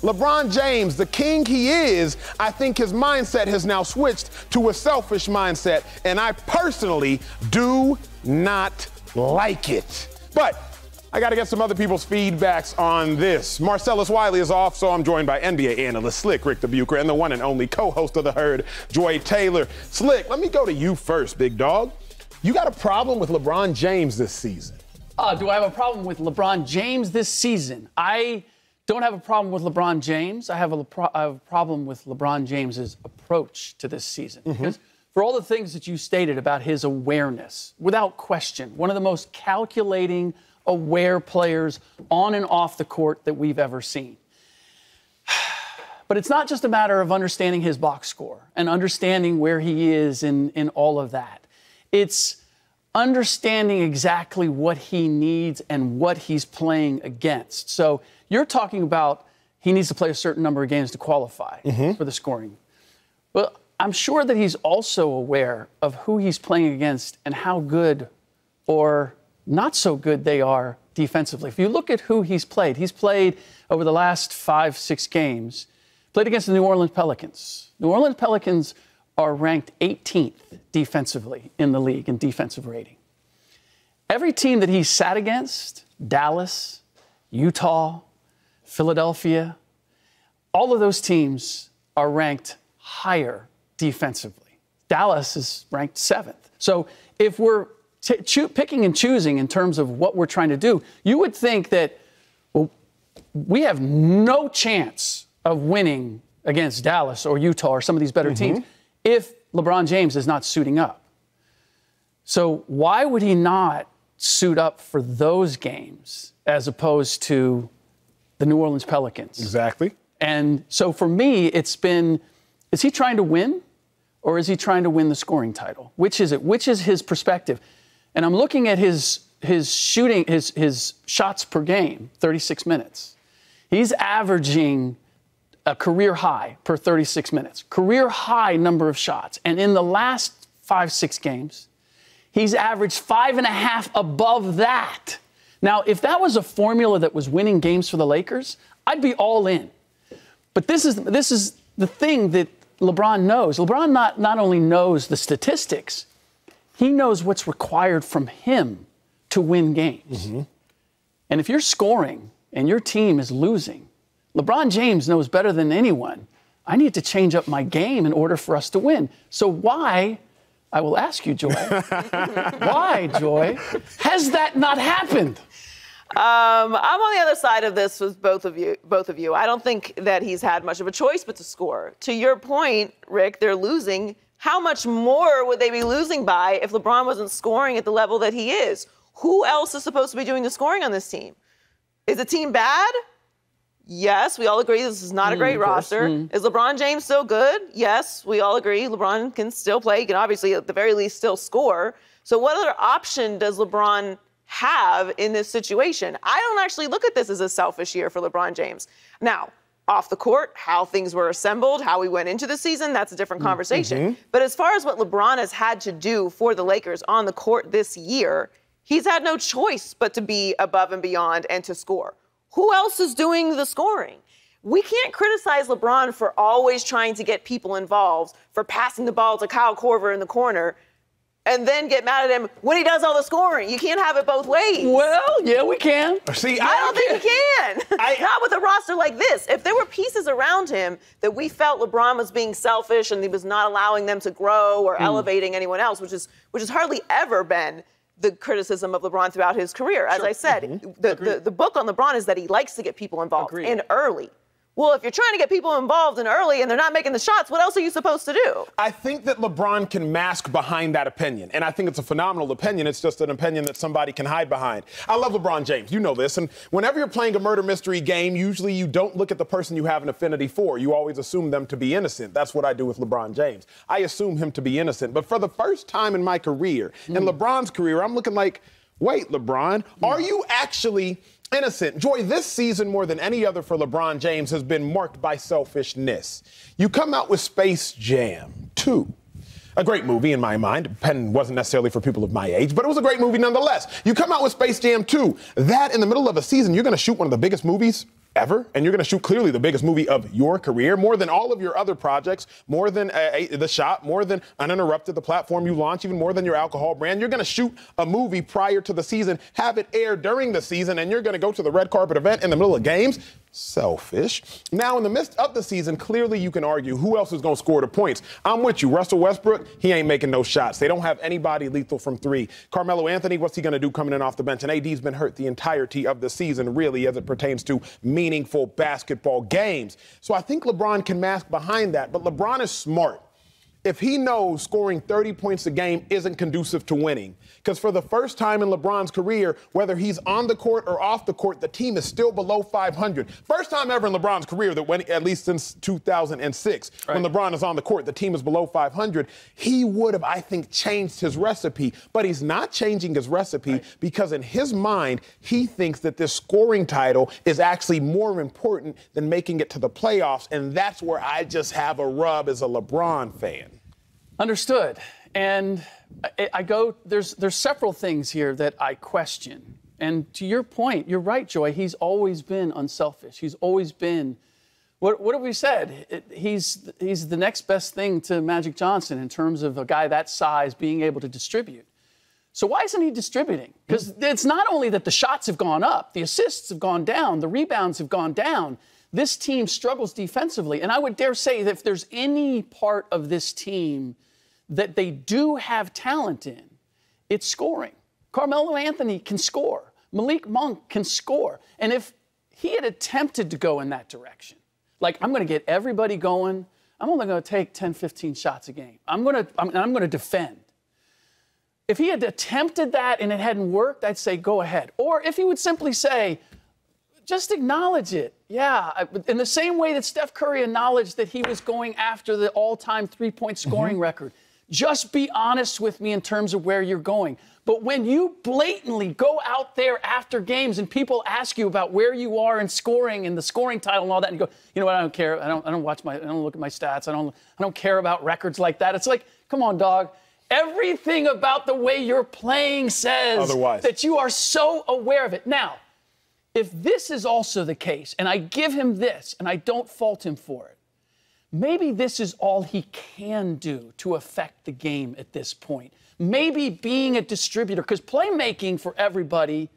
LeBron James, the king he is, I think his mindset has now switched to a selfish mindset, and I personally do not like it. But I got to get some other people's feedbacks on this. Marcellus Wiley is off, so I'm joined by NBA analyst Slick Ric Bucher and the one and only co-host of The Herd, Joy Taylor. Slick, let me go to you first, big dog. You got a problem with LeBron James this season? Do I have a problem with LeBron James this season? I don't have a problem with LeBron James. I have a problem with LeBron James's approach to this season. Because for all the things that you stated about his awareness, without question, one of the most calculating, aware players on and off the court that we've ever seen. But it's not just a matter of understanding his box score and understanding where he is in all of that. It's understanding exactly what he needs and what he's playing against. So you're talking about he needs to play a certain number of games to qualify for the scoring. Well, I'm sure that he's also aware of who he's playing against and how good or not so good they are defensively. If you look at who he's played over the last 5-6 games, played against the New Orleans Pelicans. New Orleans Pelicans are ranked 18th defensively in the league in defensive rating. Every team that he sat against, Dallas, Utah, Philadelphia, all of those teams are ranked higher defensively. Dallas is ranked 7th. So if we're picking and choosing in terms of what we're trying to do, you would think that, well, we have no chance of winning against Dallas or Utah or some of these better teams if LeBron James is not suiting up. So why would he not suit up for those games as opposed to the New Orleans Pelicans? Exactly. And so for me, it's been, is he trying to win or is he trying to win the scoring title? Which is it? Which is his perspective? And I'm looking at his shooting, his shots per game, 36 minutes. He's averaging a career high per 36 minutes, career high number of shots. And in the last 5-6 games, he's averaged 5.5 above that. Now, if that was a formula that was winning games for the Lakers, I'd be all in. But this is the thing that LeBron knows. LeBron not only knows the statistics, he knows what's required from him to win games. And if you're scoring and your team is losing, LeBron James knows better than anyone, I need to change up my game in order for us to win. So why, I will ask you, Joy, why, Joy, has that not happened? I'm on the other side of this with both of you. I don't think that he's had much of a choice but to score. To your point, Rick, they're losing. How much more would they be losing by if LeBron wasn't scoring at the level that he is? Who else is supposed to be doing the scoring on this team? Is the team bad? Yes, we all agree this is not a great roster. Is LeBron James still good? Yes, we all agree LeBron can still play. He can obviously, at the very least, still score. So what other option does LeBron have in this situation? I don't actually look at this as a selfish year for LeBron James. Now, off the court, how things were assembled, how we went into the season, that's a different conversation. But as far as what LeBron has had to do for the Lakers on the court this year, he's had no choice but to be above and beyond and to score. Who else is doing the scoring? We can't criticize LeBron for always trying to get people involved, for passing the ball to Kyle Korver in the corner, and then get mad at him when he does all the scoring. You can't have it both ways. Well, yeah, we can. See, I don't think we can. Not with a roster like this. If there were pieces around him that we felt LeBron was being selfish and he was not allowing them to grow or elevating anyone else, which has hardly ever been the criticism of LeBron throughout his career. As I said, the book on LeBron is that he likes to get people involved in early. Well, if you're trying to get people involved in early and they're not making the shots, what else are you supposed to do? I think that LeBron can mask behind that opinion, and I think it's a phenomenal opinion. It's just an opinion that somebody can hide behind. I love LeBron James. You know this. And whenever you're playing a murder mystery game, usually you don't look at the person you have an affinity for. You always assume them to be innocent. That's what I do with LeBron James. I assume him to be innocent. But for the first time in my career, in LeBron's career, I'm looking like, wait, LeBron, are you actually innocent? Joy, this season more than any other for LeBron James has been marked by selfishness. You come out with Space Jam 2. A great movie in my mind. Penn wasn't necessarily for people of my age, but it was a great movie nonetheless. You come out with Space Jam 2. That in the middle of a season, you're going to shoot one of the biggest movies ever, and you're going to shoot clearly the biggest movie of your career, more than all of your other projects, more than The Shop, more than Uninterrupted, the platform you launch, even more than your alcohol brand. You're going to shoot a movie prior to the season, have it air during the season, and you're going to go to the red carpet event in the middle of games. Selfish. Now, in the midst of the season, clearly you can argue who else is going to score the points. I'm with you. Russell Westbrook, he ain't making no shots. They don't have anybody lethal from three. Carmelo Anthony, what's he going to do coming in off the bench? And AD's been hurt the entirety of the season, really, as it pertains to meaningful basketball games. So I think LeBron can mask behind that. But LeBron is smart. If he knows scoring 30 points a game isn't conducive to winning, because for the first time in LeBron's career, whether he's on the court or off the court, the team is still below 500. First time ever in LeBron's career that when, at least since 2006, when LeBron is on the court, the team is below 500. He would have, I think, changed his recipe, but he's not changing his recipe because in his mind, he thinks that this scoring title is actually more important than making it to the playoffs, and that's where I just have a rub as a LeBron fan. Understood. And there's several things here that I question. And to your point, you're right, Joy, he's always been unselfish. He's always been, what have we said? He's the next best thing to Magic Johnson in terms of a guy that size being able to distribute. So why isn't he distributing? Because it's not only that the shots have gone up, the assists have gone down, the rebounds have gone down. This team struggles defensively. And I would dare say that if there's any part of this team that they do have talent in, it's scoring. Carmelo Anthony can score. Malik Monk can score. And if he had attempted to go in that direction, like, I'm going to get everybody going, I'm only going to take 10, 15 shots a game. I'm going to defend. If he had attempted that and it hadn't worked, I'd say go ahead. Or if he would simply say, just acknowledge it. Yeah, in the same way that Steph Curry acknowledged that he was going after the all-time three-point scoring record. Just be honest with me in terms of where you're going. But when you blatantly go out there after games and people ask you about where you are in scoring and the scoring title and all that, and you go, you know what, I don't care. I don't look at my stats. I don't care about records like that. It's like, come on, dog. Everything about the way you're playing says that you are so aware of it. Now, if this is also the case, and I give him this, and I don't fault him for it, maybe this is all he can do to affect the game at this point. Maybe being a distributor, because playmaking for everybody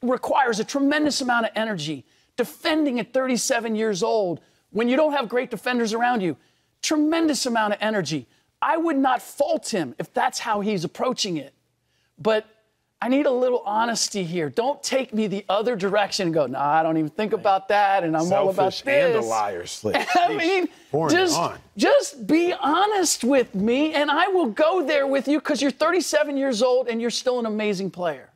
requires a tremendous amount of energy. Defending at 37 years old, when you don't have great defenders around you, tremendous amount of energy. I would not fault him if that's how he's approaching it. But I need a little honesty here. Don't take me the other direction and go, nah, I don't even think about that, and I'm all about this. And a liar, Slick. I mean, just be honest with me, and I will go there with you because you're 37 years old and you're still an amazing player.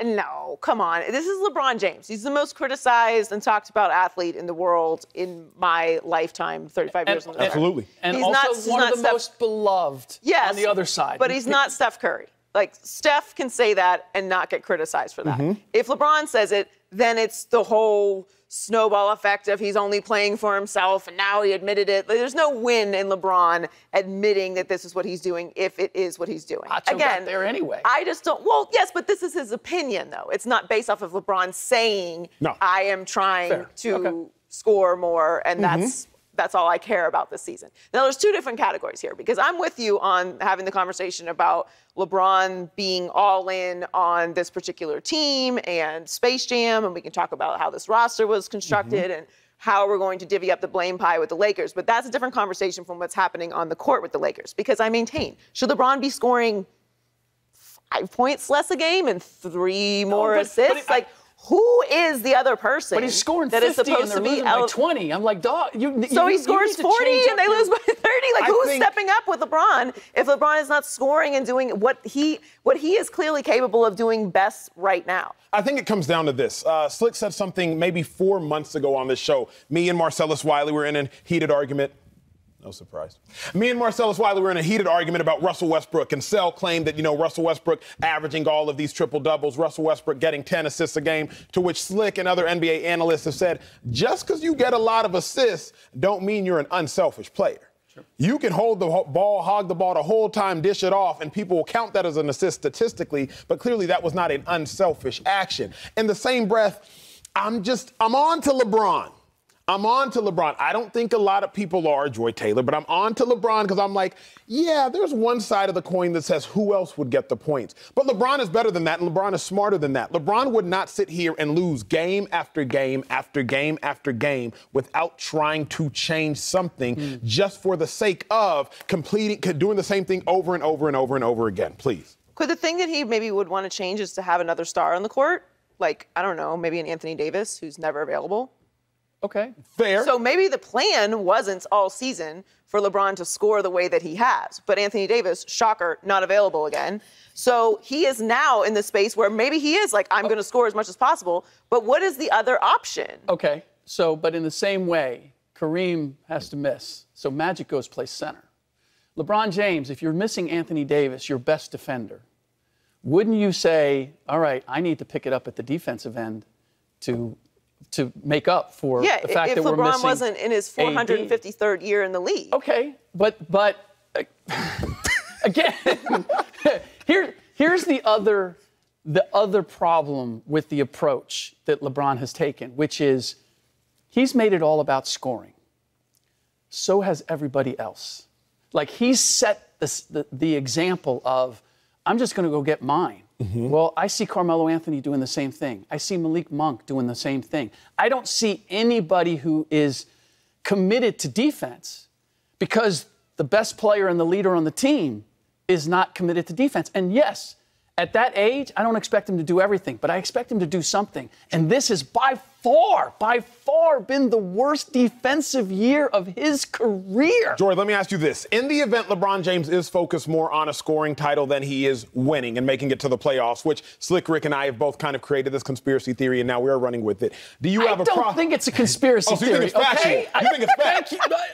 No, come on. This is LeBron James. He's the most criticized and talked about athlete in the world in my lifetime, 35 years in the Absolutely. And he's also one of the most beloved on the other side. But he's not Steph Curry. Like, Steph can say that and not get criticized for that. If LeBron says it, then it's the whole snowball effect of he's only playing for himself and now he admitted it. There's no win in LeBron admitting that this is what he's doing if it is what he's doing. Acho got there anyway. I just don't. Well, yes, but this is his opinion, though. It's not based off of LeBron saying, I am trying to score more, and that's all I care about this season. Now, there's two different categories here, because I'm with you on having the conversation about LeBron being all in on this particular team and Space Jam, and we can talk about how this roster was constructed and how we're going to divvy up the blame pie with the Lakers. But that's a different conversation from what's happening on the court with the Lakers, because I maintain, should LeBron be scoring 5 points less a game and 3 more assists? Who is the other person? But he's scoring that 50 is supposed and they're losing by 20. I'm like, dog. So he scores 40 and they lose by 30. Like, who's stepping up with LeBron if LeBron is not scoring and doing what he is clearly capable of doing best right now? I think it comes down to this. Slick said something maybe 4 months ago on this show. Me and Marcellus Wiley were in a heated argument. No surprise. Me and Marcellus Wiley were in a heated argument about Russell Westbrook, and Sel claimed that, Russell Westbrook averaging all of these triple-doubles, Russell Westbrook getting 10 assists a game, to which Slick and other NBA analysts have said, just because you get a lot of assists don't mean you're an unselfish player. Sure. You can hold the ball, hog the ball the whole time, dish it off, and people will count that as an assist statistically, but clearly that was not an unselfish action. In the same breath, I'm on to LeBron. I'm on to LeBron. I don't think a lot of people are, Joy Taylor, but I'm on to LeBron because I'm like, yeah, there's one side of the coin that says who else would get the points. But LeBron is better than that, and LeBron is smarter than that. LeBron would not sit here and lose game after game after game after game without trying to change something just for the sake of doing the same thing over and over and over and over again. Please. Could the thing that he maybe would want to change is to have another star on the court? Like, I don't know, maybe an Anthony Davis who's never available? Okay. Fair. So maybe the plan wasn't all season for LeBron to score the way that he has. But Anthony Davis, shocker, not available again. So he is now in the space where maybe he is like, I'm going to score as much as possible. But what is the other option? Okay. So, but in the same way, Kareem has to miss. So Magic goes play center. LeBron James, if you're missing Anthony Davis, your best defender, wouldn't you say, all right, I need to pick it up at the defensive end to make up for the fact that we're missing if LeBron wasn't in his 453rd year in the league. Okay, but again, here's the other problem with the approach that LeBron has taken, which is he's made it all about scoring. So has everybody else. Like he's set the example of, I'm just going to go get mine. Mm-hmm. Well, I see Carmelo Anthony doing the same thing. I see Malik Monk doing the same thing. I don't see anybody who is committed to defense because the best player and the leader on the team is not committed to defense. And yes, at that age, I don't expect him to do everything, but I expect him to do something. And this has by far been the worst defensive year of his career. Jordan, let me ask you this. In the event LeBron James is focused more on a scoring title than he is winning and making it to the playoffs, which Slick Rick and I have both kind of created this conspiracy theory, and now we're running with it. Do you have a problem? I don't think it's a conspiracy theory. You think it's factual? Okay? You think it's fact?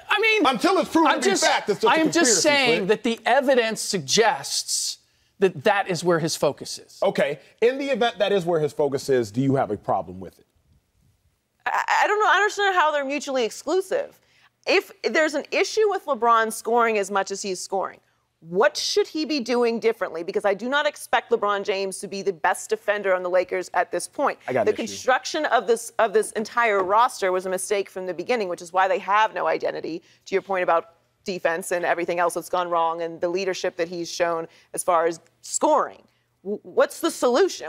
I mean, until it's proven to be fact, it's just a conspiracy. I'm just saying that the evidence suggests that is where his focus is. Okay. In the event that is where his focus is, do you have a problem with it? I don't know. I understand how they're mutually exclusive. If there's an issue with LeBron scoring as much as he's scoring, what should he be doing differently? Because I do not expect LeBron James to be the best defender on the Lakers at this point. The construction of this entire roster was a mistake from the beginning, which is why they have no identity, to your point about defense and everything else that's gone wrong and the leadership that he's shown as far as scoring. What's the solution?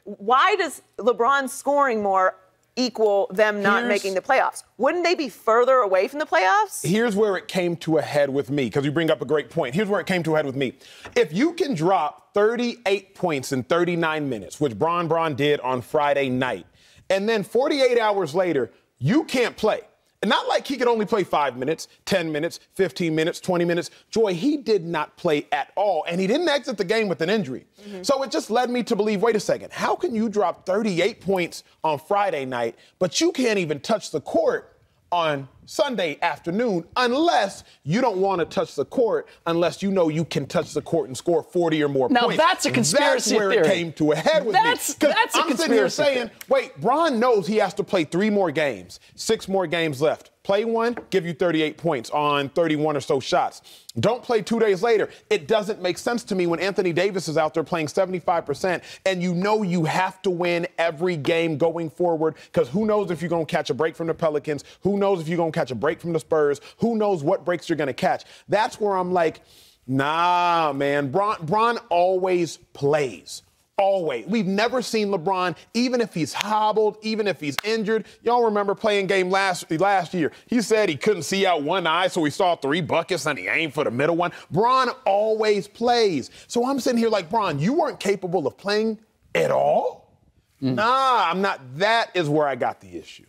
Why does LeBron scoring more equal them not making the playoffs? Wouldn't they be further away from the playoffs? Here's where it came to a head with me, because you bring up a great point. Here's where it came to a head with me. If you can drop 38 points in 39 minutes, which Bron did on Friday night, and then 48 hours later, you can't play. And not like he could only play 5 minutes, 10 minutes, 15 minutes, 20 minutes. Joy, he did not play at all, and he didn't exit the game with an injury. Mm-hmm. So it just led me to believe, wait a second, how can you drop 38 points on Friday night, but you can't even touch the court on Sunday afternoon unless you don't want to touch the court, unless you know you can touch the court and score 40 or more points. Now that's a conspiracy theory. That's where it came to a head with me. I'm sitting here saying, wait, Bron knows he has to play 3 more games, 6 more games left. Play one, give you 38 points on 31 or so shots. Don't play 2 days later. It doesn't make sense to me when Anthony Davis is out there playing 75% and you know you have to win every game going forward, because who knows if you're going to catch a break from the Pelicans, who knows if you're going to catch a break from the Spurs, who knows what breaks you're going to catch. That's where I'm like, nah, man, Bron always plays. Always. We've never seen LeBron, even if he's hobbled, even if he's injured. Y'all remember playing game last year. He said he couldn't see out one eye, so he saw 3 buckets and he aimed for the middle one. Bron always plays. So I'm sitting here like, Bron, you weren't capable of playing at all? Nah, I'm not. That is where I got the issue.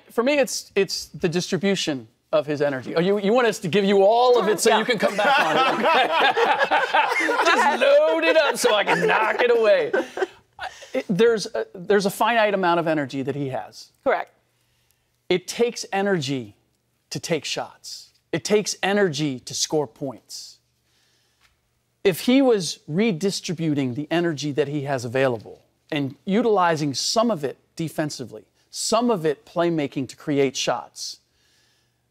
For me, it's the distribution of his energy. Oh, you want us to give you all of it so you can come back on it. Okay? Just load it up so I can knock it away. There's a finite amount of energy that he has. Correct. It takes energy to take shots. It takes energy to score points. If he was redistributing the energy that he has available and utilizing some of it defensively, some of it playmaking to create shots,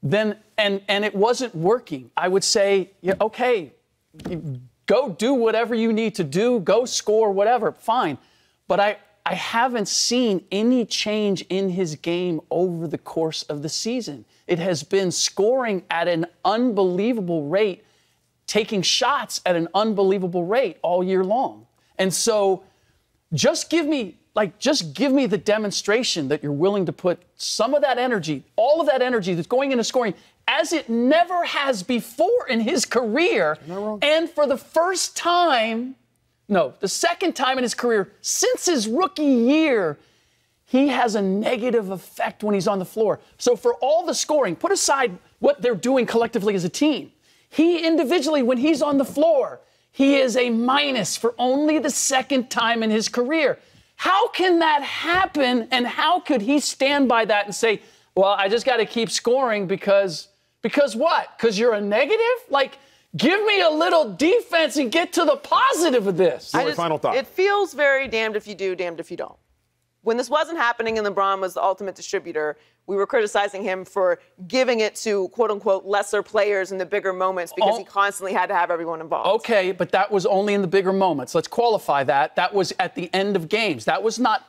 then and it wasn't working, I would say, yeah, okay, go do whatever you need to do, go score, whatever, fine. But I haven't seen any change in his game over the course of the season. It has been scoring at an unbelievable rate, taking shots at an unbelievable rate all year long. And so just give me the demonstration that you're willing to put some of that energy, all of that energy that's going into scoring, as it never has before in his career. And for the first time, the second time in his career since his rookie year, he has a negative effect when he's on the floor. So for all the scoring, put aside what they're doing collectively as a team. He individually, when he's on the floor, he is a minus for only the second time in his career. How can that happen? And how could he stand by that and say, well, I just got to keep scoring because what? Because you're a negative? Like, give me a little defense and get to the positive of this. Final thought. It feels very damned if you do, damned if you don't. When this wasn't happening and LeBron was the ultimate distributor, we were criticizing him for giving it to, quote unquote, lesser players in the bigger moments because he constantly had to have everyone involved. Okay, but that was only in the bigger moments. Let's qualify that. That was at the end of games. That was not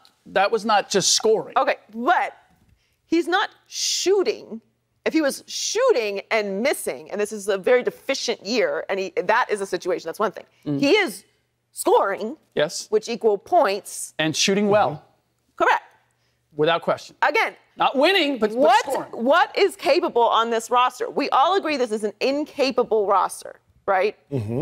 just scoring. Okay, but he's not shooting. If he was shooting and missing, and this is a very deficient year, and that is a situation, that's one thing. He is scoring, yes, which equal points. And shooting well. Correct. Without question. Again. Not winning, but scoring. What is capable on this roster? We all agree this is an incapable roster, right?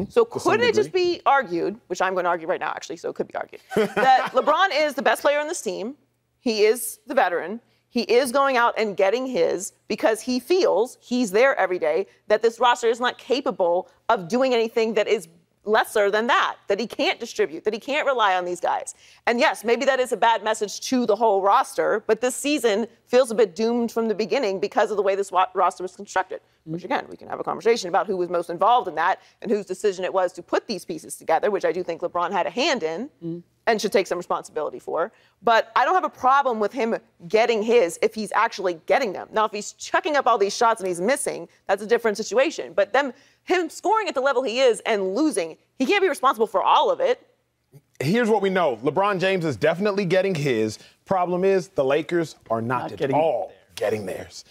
So couldn't it just be argued, which I'm going to argue right now, actually, so it could be argued, that LeBron is the best player on this team. He is the veteran. He is going out and getting his because he feels, he's there every day, that this roster is not capable of doing anything that is lesser than that he can't distribute, that he can't rely on these guys. And yes, maybe that is a bad message to the whole roster, but this season feels a bit doomed from the beginning because of the way this roster was constructed, which again, we can have a conversation about who was most involved in that and whose decision it was to put these pieces together, which I do think LeBron had a hand in and should take some responsibility for. But I don't have a problem with him getting his if he's actually getting them. Now, if he's chucking up all these shots and he's missing, that's a different situation. But him scoring at the level he is and losing, he can't be responsible for all of it. Here's what we know. LeBron James is definitely getting his. Problem is, the Lakers are not at all getting theirs.